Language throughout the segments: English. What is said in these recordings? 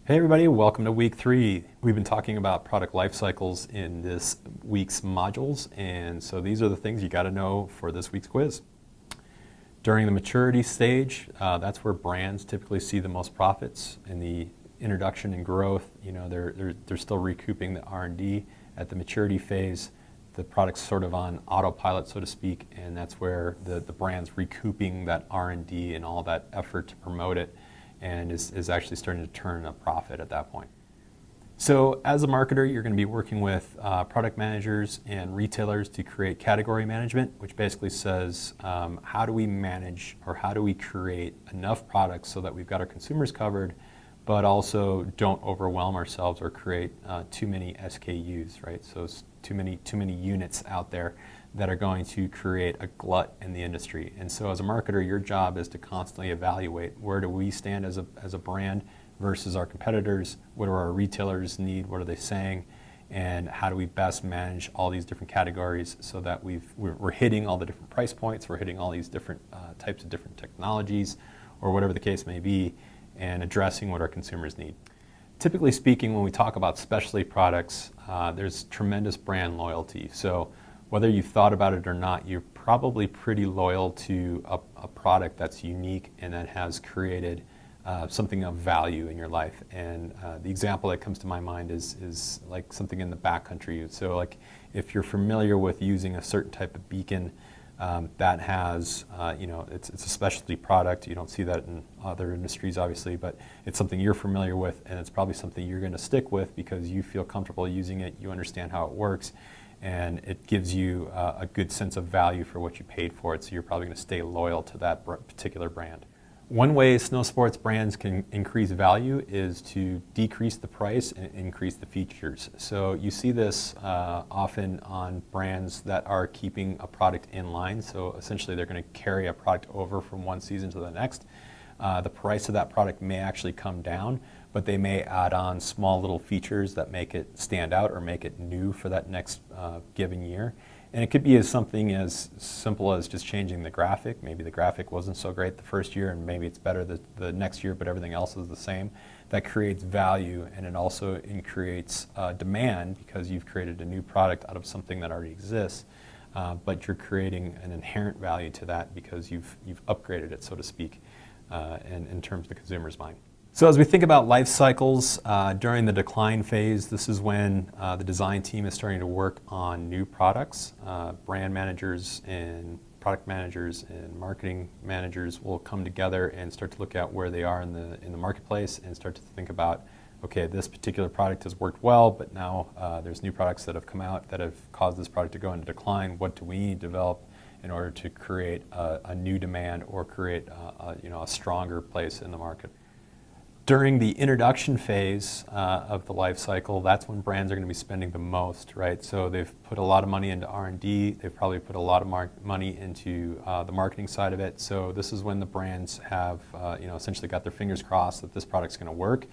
Hey everybody, welcome to week 3. We've been talking about product life cycles in this week's modules, and so these are the things you got to know for this week's quiz. During the maturity stage, that's where brands typically see the most profits. In the introduction and growth, they're still recouping the R&D. At the maturity phase, the product's sort of on autopilot, so to speak, and that's where the brand's recouping that R&D and all that effort to promote it, and is actually starting to turn a profit at that point. So as a marketer, you're going to be working with product managers and retailers to create category management, which basically says how do we manage or how do we create enough products so that we've got our consumers covered, but also don't overwhelm ourselves or create too many SKUs, right? So it's too many units out there that are going to create a glut in the industry. And so as a marketer, your job is to constantly evaluate where do we stand as a brand versus our competitors, what do our retailers need, what are they saying, and how do we best manage all these different categories so that we're hitting all the different price points, we're hitting all these different types of different technologies, or whatever the case may be, and addressing what our consumers need. Typically speaking, when we talk about specialty products, there's tremendous brand loyalty. So whether you've thought about it or not, you're probably pretty loyal to a product that's unique and that has created something of value in your life. And the example that comes to my mind is like something in the backcountry. So like if you're familiar with using a certain type of beacon that has, it's a specialty product. You don't see that in other industries, obviously, but it's something you're familiar with, and it's probably something you're going to stick with because you feel comfortable using it, you understand how it works, and it gives you a good sense of value for what you paid for it, so you're probably going to stay loyal to that particular brand. One way snow sports brands can increase value is to decrease the price and increase the features. So you see this often on brands that are keeping a product in line. So essentially they're going to carry a product over from one season to the next. The price of that product may actually come down, but they may add on small little features that make it stand out or make it new for that next given year. And it could be something as simple as just changing the graphic. Maybe the graphic wasn't so great the first year and maybe it's better the next year, but everything else is the same. That creates value, and it also creates demand because you've created a new product out of something that already exists, but you're creating an inherent value to that because you've upgraded it, so to speak, in terms of the consumer's mind. So as we think about life cycles during the decline phase, this is when the design team is starting to work on new products. Brand managers and product managers and marketing managers will come together and start to look at where they are in the marketplace and start to think about, okay, this particular product has worked well, but now there's new products that have come out that have caused this product to go into decline. What do we need to develop in order to create a new demand or create a stronger place in the market? During the introduction phase of the life cycle, that's when brands are going to be spending the most, right? So they've put a lot of money into R&D. They've probably put a lot of money into the marketing side of it. So this is when the brands have, essentially got their fingers crossed that this product's going to work.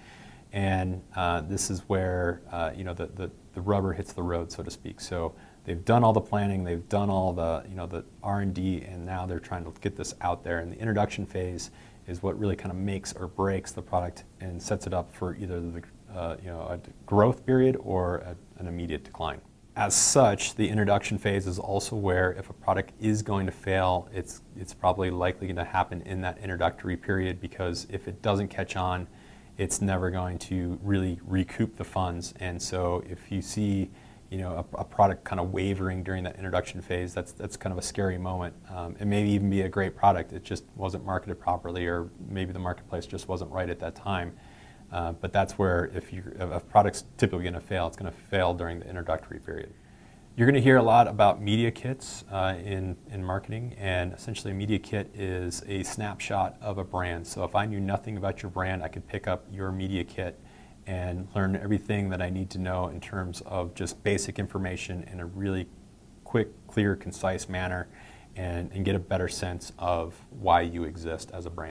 And this is where, the rubber hits the road, so to speak. So they've done all the planning, they've done all the R&D, and now they're trying to get this out there. And the introduction phase is what really kind of makes or breaks the product and sets it up for either a growth period or an immediate decline. As such, the introduction phase is also where if a product is going to fail, it's probably likely going to happen in that introductory period, because if it doesn't catch on, it's never going to really recoup the funds. And so if you see a product kind of wavering during that introduction phase, that's kind of a scary moment. It may even be a great product, it just wasn't marketed properly, or maybe the marketplace just wasn't right at that time. But that's where if a product's typically going to fail, it's going to fail during the introductory period. You're going to hear a lot about media kits in marketing, and essentially a media kit is a snapshot of a brand. So if I knew nothing about your brand, I could pick up your media kit and learn everything that I need to know in terms of just basic information in a really quick, clear, concise manner, and get a better sense of why you exist as a brand.